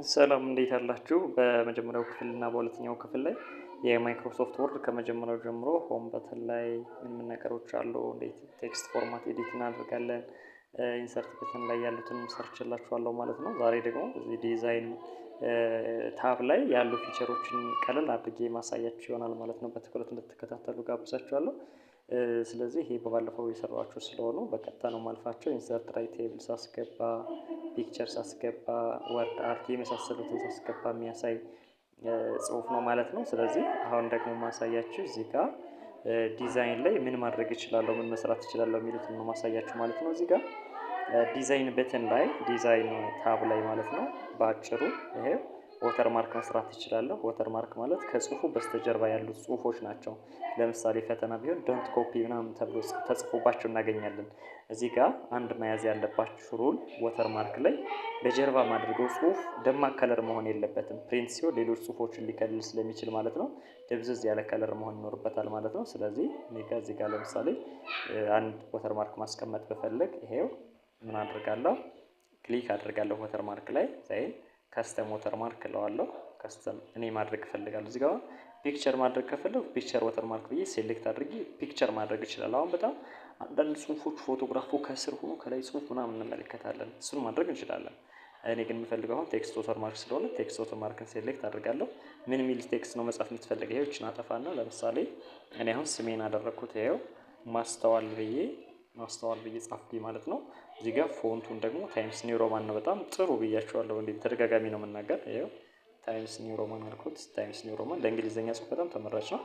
ሰላም እንዴት አላችሁ? በመጀመሪያው ክፍል እና በሁለተኛው ክፍል ላይ የማይክሮሶፍት ወርድ ከመጀመሪያው ጀምሮ ሆም በተን ላይ ምን ነገሮች አሉ፣ እንዴት ቴክስት ፎርማት ኤዲት እናደርጋለን፣ ኢንሰርት በተን ላይ ያሉትን ሰርችላችኋለሁ ማለት ነው። ዛሬ ደግሞ እዚህ ዲዛይን ታብ ላይ ያሉ ፊቸሮችን ቀለል አድርጌ ማሳያችሁ ይሆናል ማለት ነው። በትኩረት እንድትከታተሉ ጋብዛችኋለሁ። ስለዚህ ይሄ በባለፈው የሰራኋቸው ስለሆኑ በቀጥታ ነው ማልፋቸው። ኢንሰርት ራይት ቴብል ሳስገባ፣ ፒክቸር ሳስገባ፣ ወርድ አርት የመሳሰሉትን ሳስገባ የሚያሳይ ጽሁፍ ነው ማለት ነው። ስለዚህ አሁን ደግሞ ማሳያችሁ እዚህ ጋር ዲዛይን ላይ ምን ማድረግ እችላለሁ፣ ምን መስራት እችላለሁ የሚሉትን ነው ማሳያችሁ ማለት ነው። እዚህ ጋር ዲዛይን በተን ላይ ዲዛይን ታብ ላይ ማለት ነው በአጭሩ ይሄ ወተር ማርክ መስራት ትችላለህ። ወተር ማርክ ማለት ከጽሁፉ በስተጀርባ ያሉት ጽሁፎች ናቸው። ለምሳሌ ፈተና ቢሆን ዶንት ኮፒ ምናምን ተብሎ ተጽፎባቸው እናገኛለን። እዚህ ጋር አንድ መያዝ ያለባችሁ ሩል ወተር ማርክ ላይ በጀርባ ማድረገው ጽሁፍ ደማቅ ከለር መሆን የለበትም። ፕሪንት ሲሆን ሌሎች ጽሁፎችን ሊከልል ስለሚችል ማለት ነው ደብዘዝ ያለ ከለር መሆን ይኖርበታል ማለት ነው። ስለዚህ እኔ ጋር እዚህ ጋር ለምሳሌ አንድ ወተር ማርክ ማስቀመጥ ብፈልግ ይሄው ምን አድርጋለሁ፣ ክሊክ አድርጋለሁ ወተር ማርክ ላይ ዘይን ከስተም ወተር ማርክ እለዋለሁ። ከስተም እኔ ማድረግ እፈልጋለሁ። እዚህ ጋር ፒክቸር ማድረግ ከፈለኩ ፒክቸር ወተር ማርክ ብዬ ሴሌክት አድርጌ ፒክቸር ማድረግ እችላለሁ። አሁን በጣም አንዳንድ ጽሁፎች ፎቶግራፉ ከስር ሆኖ ከላይ ጽሁፍ ምናምን እንመለከታለን። እሱን ማድረግ እንችላለን። እኔ ግን የምፈልገው አሁን ቴክስት ወተር ማርክ ስለሆነ ቴክስት ወተር ማርክን ሴሌክት አድርጋለሁ። ምን ሚል ቴክስት ነው መጻፍ የምትፈልገው? ይሄው እቺን አጠፋና ለምሳሌ እኔ አሁን ስሜን አደረኩት። ይሄው ማስተዋል ብዬ ጻፍኩኝ ማለት ነው። እዚህ ጋር ፎንቱን ደግሞ ታይምስ ኒው ሮማን ነው። በጣም ጥሩ ብያቸዋለሁ። እንዴ ተደጋጋሚ ነው የምናገር። ይሄው ታይምስ ኒው ሮማን አልኩት። ታይምስ ኒው ሮማን ለእንግሊዘኛ ጽሁፍ በጣም ተመራጭ ነው።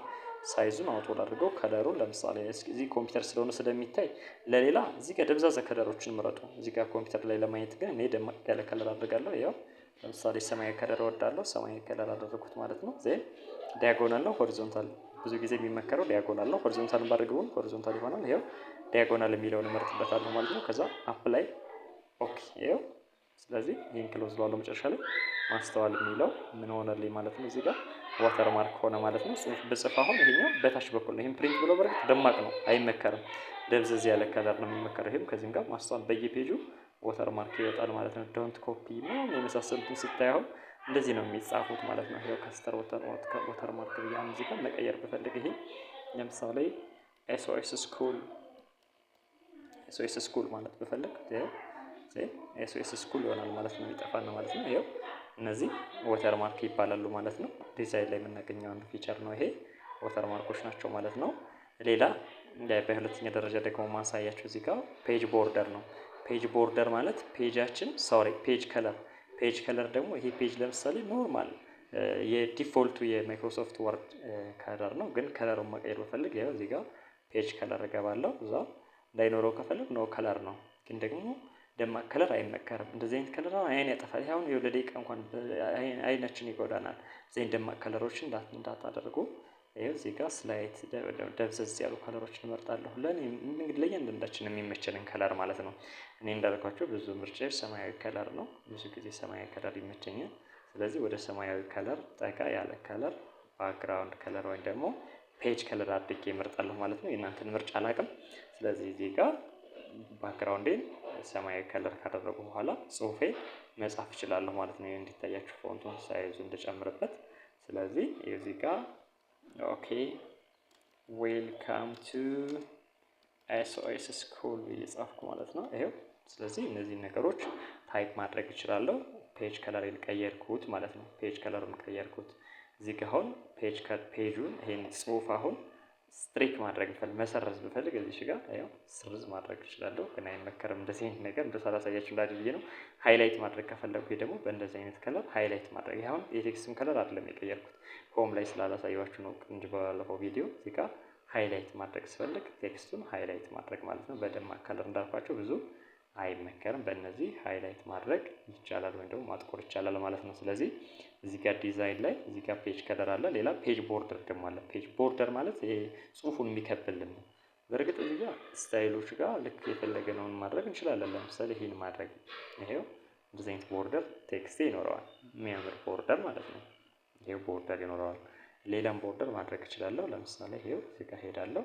ሳይዙን አውቶ ላድርገው። ከለሩን ለምሳሌ እዚህ ኮምፒውተር ስለሆነ ስለሚታይ ለሌላ እዚህ ጋር ደብዛዛ ከለሮችን ምረጡ። እዚህ ጋር ኮምፒውተር ላይ ለማየት ግን እኔ ደማቅ ያለ ከለር አድርጋለሁ። ያው ለምሳሌ ሰማያዊ ከለር እወዳለሁ። ሰማያዊ ከለር አደረኩት ማለት ነው። ዜን ዲያጎናል ነው ሆሪዞንታል፣ ብዙ ጊዜ የሚመከረው ዲያጎናል ነው። ሆሪዞንታል ባደርገው ሆሪዞንታል ይሆናል። ይሄው ዲያጎናል የሚለውን እመርጥበታለሁ ማለት ነው። ከዛ አፕላይ ኦኬ። ይሄው ስለዚህ ይሄን ክሎዝ ለዋለው መጨረሻ ላይ ማስተዋል የሚለው ምን ሆነልኝ ማለት ነው። እዚህ ጋር ዋተር ማርክ ሆነ ማለት ነው። ጽሁፍ ብጽፍ አሁን ይሄኛው በታች በኩል ነው። ይሄን ፕሪንት ብሎ በርግጥ ደማቅ ነው አይመከርም። ደብዘዝ ያለ ከለር ነው የሚመከረው። ይሄም ከዚህም ጋር ማስተዋል በየፔጁ ወተር ማርክ ይወጣል ማለት ነው። ዶንት ኮፒ ምናምን የመሳሰሉትን ስታየው እንደዚህ ነው የሚጻፉት ማለት ነው። ይሄው ከስተር ወተር ማርክ ብያን እዚህ ጋር መቀየር ብፈልግ ይሄ ለምሳሌ ኤስኦኤስ ስኩል ማለት ብፈልግ ኤስኦኤስ ስኩል ይሆናል ማለት ነው። የሚጠፋ ነው ማለት ነው። ይሄው እነዚህ ወተር ማርክ ይባላሉ ማለት ነው። ዲዛይን ላይ የምናገኘው አንዱ ፊቸር ነው። ይሄ ወተር ማርኮች ናቸው ማለት ነው። ሌላ በሁለተኛ ደረጃ ደግሞ ማሳያችሁ እዚህ ጋር ፔጅ ቦርደር ነው። ፔጅ ቦርደር ማለት ፔጅ ከለር ደግሞ ይሄ ፔጅ ለምሳሌ ኖርማል የዲፎልቱ የማይክሮሶፍት ወርድ ከለር ነው። ግን ከለሩን መቀየር ብፈልግ ያው እዚህ ጋር ፔጅ ከለር እገባለሁ። እዛ እንዳይኖረው ከፈለግ ኖ ከለር ነው። ግን ደግሞ ደማቅ ከለር አይመከርም። እንደዚህ አይነት ከለር አይን ያጠፋል። አሁን ለደቂቃ እንኳን አይናችን ይጎዳናል። እዚህ ደማቅ ከለሮችን እንዳታደርጉ። ይሄው እዚህ ጋር ስላይት ደብዘዝ ያሉ ከለሮችን እመርጣለሁ። ለእያንዳንዳችን የሚመቸንን ከለር ማለት ነው። እኔ እንዳልኳቸው ብዙ ምርጫዬ ሰማያዊ ከለር ነው። ብዙ ጊዜ ሰማያዊ ከለር ይመቸኛል። ስለዚህ ወደ ሰማያዊ ከለር ጠጋ ያለ ከለር ባክግራውንድ ከለር ወይም ደግሞ ፔጅ ከለር አድርጌ እመርጣለሁ ማለት ነው። የእናንተን ምርጫ አላውቅም። ስለዚህ እዚህ ጋር ባክግራውንዴን ሰማያዊ ከለር ካደረጉ በኋላ ጽሁፌ መጻፍ እችላለሁ ማለት ነው። እንዲታያችሁ ፎንቱን ሳይዙ እንድጨምርበት። ስለዚህ እዚህ ጋር ኦኬ ዌልካም ቱ ኤስኦኤስ ስኩል እየጻፍኩ ማለት ነው። ይሄው ስለዚህ እነዚህን ነገሮች ታይፕ ማድረግ እችላለሁ። ፔጅ ከለርን ቀየርኩት ማለት ነው። ፔጅ ከለሩን ቀየርኩት። እዚህ ጋር አሁን ፔጁን ይሄን ጽሁፍ አሁን ስትሪክ ማድረግ መሰረዝ ብፈልግ እዚህ ጋር ያው ስርዝ ማድረግ እችላለሁ። ግን አይመከርም እንደዚህ አይነት ነገር ሳላሳያችሁ እንዳድርጌ ነው። ሃይላይት ማድረግ ከፈለኩኝ ደግሞ በእንደዚህ አይነት ከለር ሃይላይት ማድረግ። ይሄ አሁን የቴክስቱን ከለር አይደለም የቀየርኩት፣ ሆም ላይ ስላላሳያችሁ ነው እንጂ ባለፈው ቪዲዮ እዚህ ጋር ሃይላይት ማድረግ ስፈልግ ቴክስቱን ሃይላይት ማድረግ ማለት ነው። በደማቅ ከለር እንዳልኳቸው ብዙ አይመከርም። በእነዚህ ሃይላይት ማድረግ ይቻላል ወይም ደግሞ ማጥቆር ይቻላል ማለት ነው። ስለዚህ እዚህ ጋር ዲዛይን ላይ እዚህ ጋር ፔጅ ከለር አለ። ሌላ ፔጅ ቦርደር ደግሞ አለ። ፔጅ ቦርደር ማለት ይሄ ጽሁፉን የሚከብልን ነው። በእርግጥ እዚህ ጋር ስታይሎች ጋር ልክ የፈለገነውን ማድረግ እንችላለን። ለምሳሌ ይሄን ማድረግ ይሄው እንደዚህ አይነት ቦርደር ቴክስት ይኖረዋል። የሚያምር ቦርደር ማለት ነው። ይሄው ቦርደር ይኖረዋል። ሌላም ቦርደር ማድረግ እችላለሁ። ለምሳሌ ይሄው እዚህ ጋር ሄዳለሁ።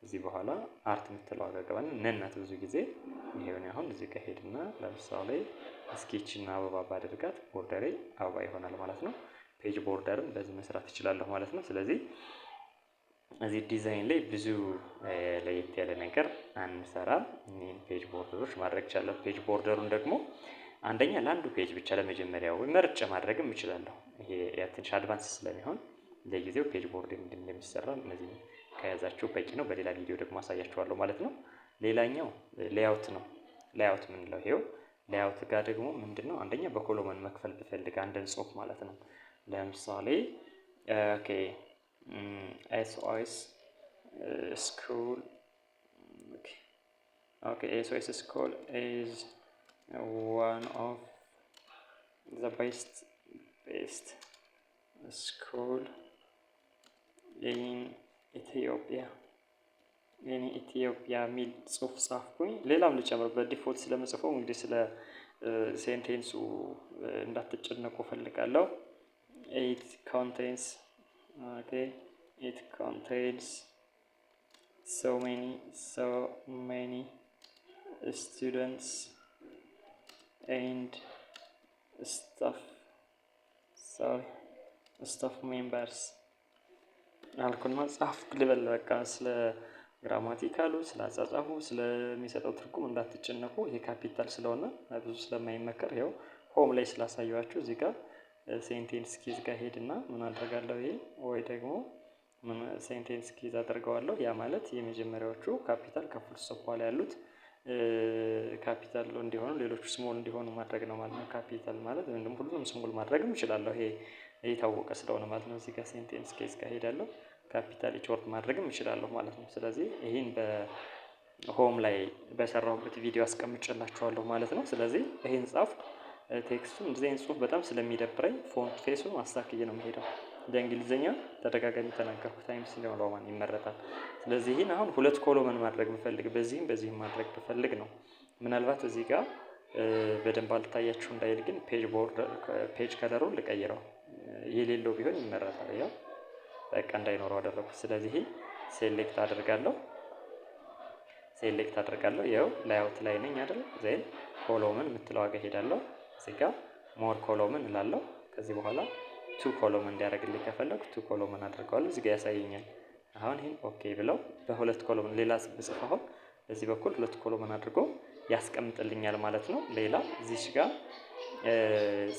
እዚህ በኋላ አርት የምትለው አገባን ነናት ብዙ ጊዜ ይሄውን አሁን እዚህ ጋር ሄድና ለምሳሌ ስኬችና አበባ ባደርጋት ቦርደሬ አበባ ይሆናል ማለት ነው። ፔጅ ቦርደርም በዚህ መስራት እችላለሁ ማለት ነው። ስለዚህ እዚህ ዲዛይን ላይ ብዙ ለየት ያለ ነገር አንሰራም። እኔን ፔጅ ቦርደሮች ማድረግ ይቻላል። ፔጅ ቦርደሩን ደግሞ አንደኛ ለአንዱ ፔጅ ብቻ ለመጀመሪያው መርጬ ማድረግም እችላለሁ። ይሄ ትንሽ አድቫንስ ስለሚሆን ለጊዜው ፔጅ ቦርድ እንደሚሰራ እነዚህ ከያዛችሁ በቂ ነው። በሌላ ቪዲዮ ደግሞ አሳያችኋለሁ ማለት ነው። ሌላኛው ሌአውት ነው። ሌአውት ምንለው ይሄው ሌአውት ጋር ደግሞ ምንድነው አንደኛ በኮሎመን መክፈል ብፈልግ አንድን ጽሁፍ ማለት ነው። ለምሳሌ ኦኬ SOS school okay SOS school is one of the best school in Ethiopia የሚል ጽሁፍ ጻፍኩኝ። ሌላም ልጨምር በዲፎልት ስለምጽፈው እንግዲህ ስለ ሴንቴንሱ እንዳትጨነቁ ፈልጋለሁ። it contains so many students and staff members አልኩና ጻፍኩ ልበል። በቃ ስለ ግራማቲካሉ ስለ አጻጻፉ ስለሚሰጠው ትርጉም እንዳትጨነቁ። ይሄ ካፒታል ስለሆነ ብዙ ስለማይመከር ይኸው ሆም ላይ ስላሳየዋችሁ እዚህ ጋር ሴንቴንስ ኪዝ ጋር ሄድና ምን አደርጋለሁ ይሄ ወይ ደግሞ ምን ሴንቴንስ ኪዝ አደርገዋለሁ። ያ ማለት የመጀመሪያዎቹ ካፒታል ከፉል ስቶፕ በኋላ ያሉት ካፒታል እንዲሆኑ ሌሎቹ ስሞል እንዲሆኑ ማድረግ ነው ማለት ነው። ካፒታል ማለት ወይም ደግሞ ሁሉንም ስሞል ማድረግም እችላለሁ። ይሄ የታወቀ ስለሆነ ማለት ነው። እዚህ ጋር ሴንቴንስ ኬዝ ጋር ሄዳለሁ ካፒታል ሾርት ማድረግም እችላለሁ ማለት ነው። ስለዚህ ይሄን በሆም ላይ በሰራሁበት ቪዲዮ አስቀምጬላችኋለሁ ማለት ነው። ስለዚህ ይሄን ጻፍ ቴክስቱን እንደዚህ አይነት ጽሁፍ በጣም ስለሚደብረኝ ፎንት ፌሱን ማስተካከል ነው የምሄደው። ለእንግሊዘኛ ተደጋጋሚ ተናገርኩት ታይምስ ኒው ሮማን ይመረጣል። ስለዚህ ይሄን አሁን ሁለት ኮሎመን ማድረግ ብፈልግ በዚህም ማድረግ ብፈልግ ነው። ምናልባት እዚህ ጋር በደንብ አልታያችሁ እንዳይል ግን ፔጅ ከለሩን ልቀይረው የሌለው ቢሆን ይመረጣል። ያው በቃ እንዳይኖረው አደረኩት። ስለዚህ ሴሌክት አደርጋለሁ። ያው ላይአውት ላይ ነኝ አይደል? ዜን ኮሎመን የምትለው ዋጋ ሄዳለሁ። እዚህ ጋር ሞር ኮሎመን እላለሁ። ከዚህ በኋላ ቱ ኮሎመን እንዲያደርግልኝ ከፈለኩ ቱ ኮሎመን አድርገዋለሁ። እዚህ ጋር ያሳየኛል። አሁን ይሄን ኦኬ ብለው በሁለት ኮሎመን ሌላ ብጽፍ አሁን በዚህ በኩል ሁለት ኮሎመን አድርጎ ያስቀምጥልኛል ማለት ነው። ሌላ እዚች ጋር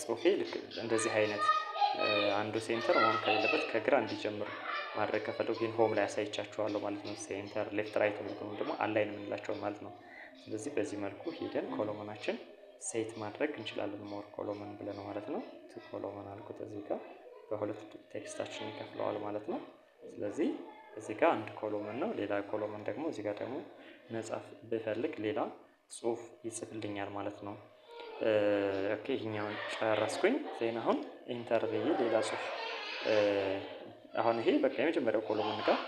ጽሁፌ ልክ እንደዚህ አይነት አንዱ ሴንተር መሆን ከሌለበት ከግራ እንዲጀምር ማድረግ ከፈለኩ ግን ሆም ላይ አሳይቻችኋለሁ ማለት ነው። ሴንተር ሌፍት ራይት ነው ደግሞ አላይን የምንላቸው ማለት ነው። ስለዚህ በዚህ መልኩ ሄደን ኮሎመናችን ሴት ማድረግ እንችላለን። ሞር ኮሎመን ብለን ማለት ነው። ቱ ኮሎመን አልኩት እዚህ ጋር በሁለት ቴክስታችን ይከፍለዋል ማለት ነው። ስለዚህ እዚህ ጋር አንድ ኮሎመን ነው። ሌላ ኮሎመን ደግሞ እዚህ ጋር ደግሞ መጻፍ ብፈልግ ሌላ ጽሁፍ ይጽፍልኛል ማለት ነው። ኦኬ ይሄኛውን ጨረስኩኝ። ዜና አሁን ኢንተር ብዬ ሌላ ጽሁፍ አሁን ይሄ በቃ የመጀመሪያው ኮሎመን ጋር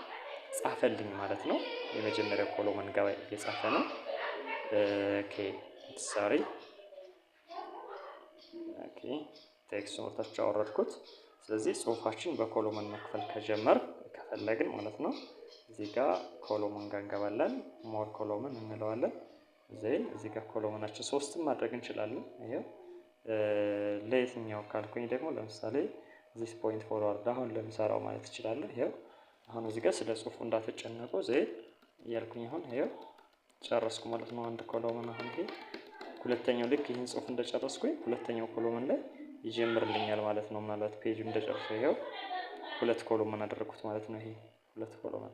ጻፈልኝ ማለት ነው። የመጀመሪያው ኮሎመን ጋር እየጻፈ ነው። ኦኬ ሶሪ ቴክስቱን ወርታች አወረድኩት። ስለዚህ ጽሁፋችን በኮሎመን መክፈል ከፈለግን ማለት ነው እዚህ ጋር ኮሎመን ጋር እንገባለን። ሞር ኮሎመን እንለዋለን። እዚህ ጋር ኮሎመናችን ሶስትም ማድረግ እንችላለን። ይሄው ለየትኛው ካልኩኝ ደግሞ ለምሳሌ ዚስ ፖይንት ፎርዋርድ አሁን ለምሰራው ማለት እችላለሁ። ይሄው አሁን እዚህ ጋር ስለ ጽሁፉ እንዳትጨነቁ እያልኩኝ አሁን ይሄው ጨረስኩ ማለት ነው። አንድ ኮሎመን አሁን ይሄ ሁለተኛው ልክ ይህን ጽሁፍ እንደጨረስኩኝ ሁለተኛው ኮሎመን ላይ ይጀምርልኛል ማለት ነው። ምናልባት ፔጁ እንደጨረሰ ይሄው ሁለት ኮሎመን አደረኩት ማለት ነው። ይሄ ሁለት ኮሎመን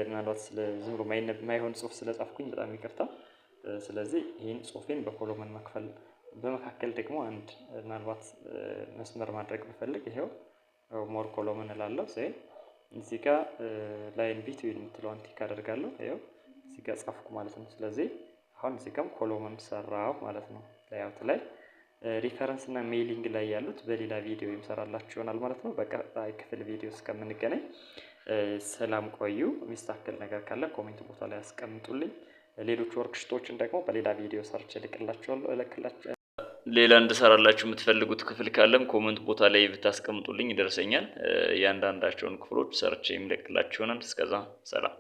ምናልባት ዝም ብሎ የማይሆን ጽሁፍ ስለጻፍኩኝ በጣም ይቅርታ። ስለዚህ ይህን ጽሁፌን በኮሎመን መክፈል በመካከል ደግሞ አንድ ምናልባት መስመር ማድረግ ብፈልግ ይሄው ሞር ኮሎመን እላለሁ። እዚህ ጋር ላይን ቢትዊን የምትለዋን ቲክ አደርጋለሁ። ይሄው እዚህ ጋር ጻፍኩ ማለት ነው። ስለዚህ አሁን እዚህ ጋርም ኮሎመን ሰራሁ ማለት ነው። ላይአውት ላይ ሪፈረንስ እና ሜሊንግ ላይ ያሉት በሌላ ቪዲዮ ይሰራላችሁ ይሆናል ማለት ነው። በቀጣይ ክፍል ቪዲዮ እስከምንገናኝ ሰላም ቆዩ። የሚስተካከል ነገር ካለ ኮሜንት ቦታ ላይ አስቀምጡልኝ። ሌሎች ወርክሽቶችን ደግሞ በሌላ ቪዲዮ ሰርች እልክላችኋለሁ። ሌላ እንድሰራላችሁ የምትፈልጉት ክፍል ካለም ኮሜንት ቦታ ላይ ብታስቀምጡልኝ ይደርሰኛል። እያንዳንዳቸውን ክፍሎች ሰርች የምልክላችሁ ይሆናል። እስከዛ ሰላም።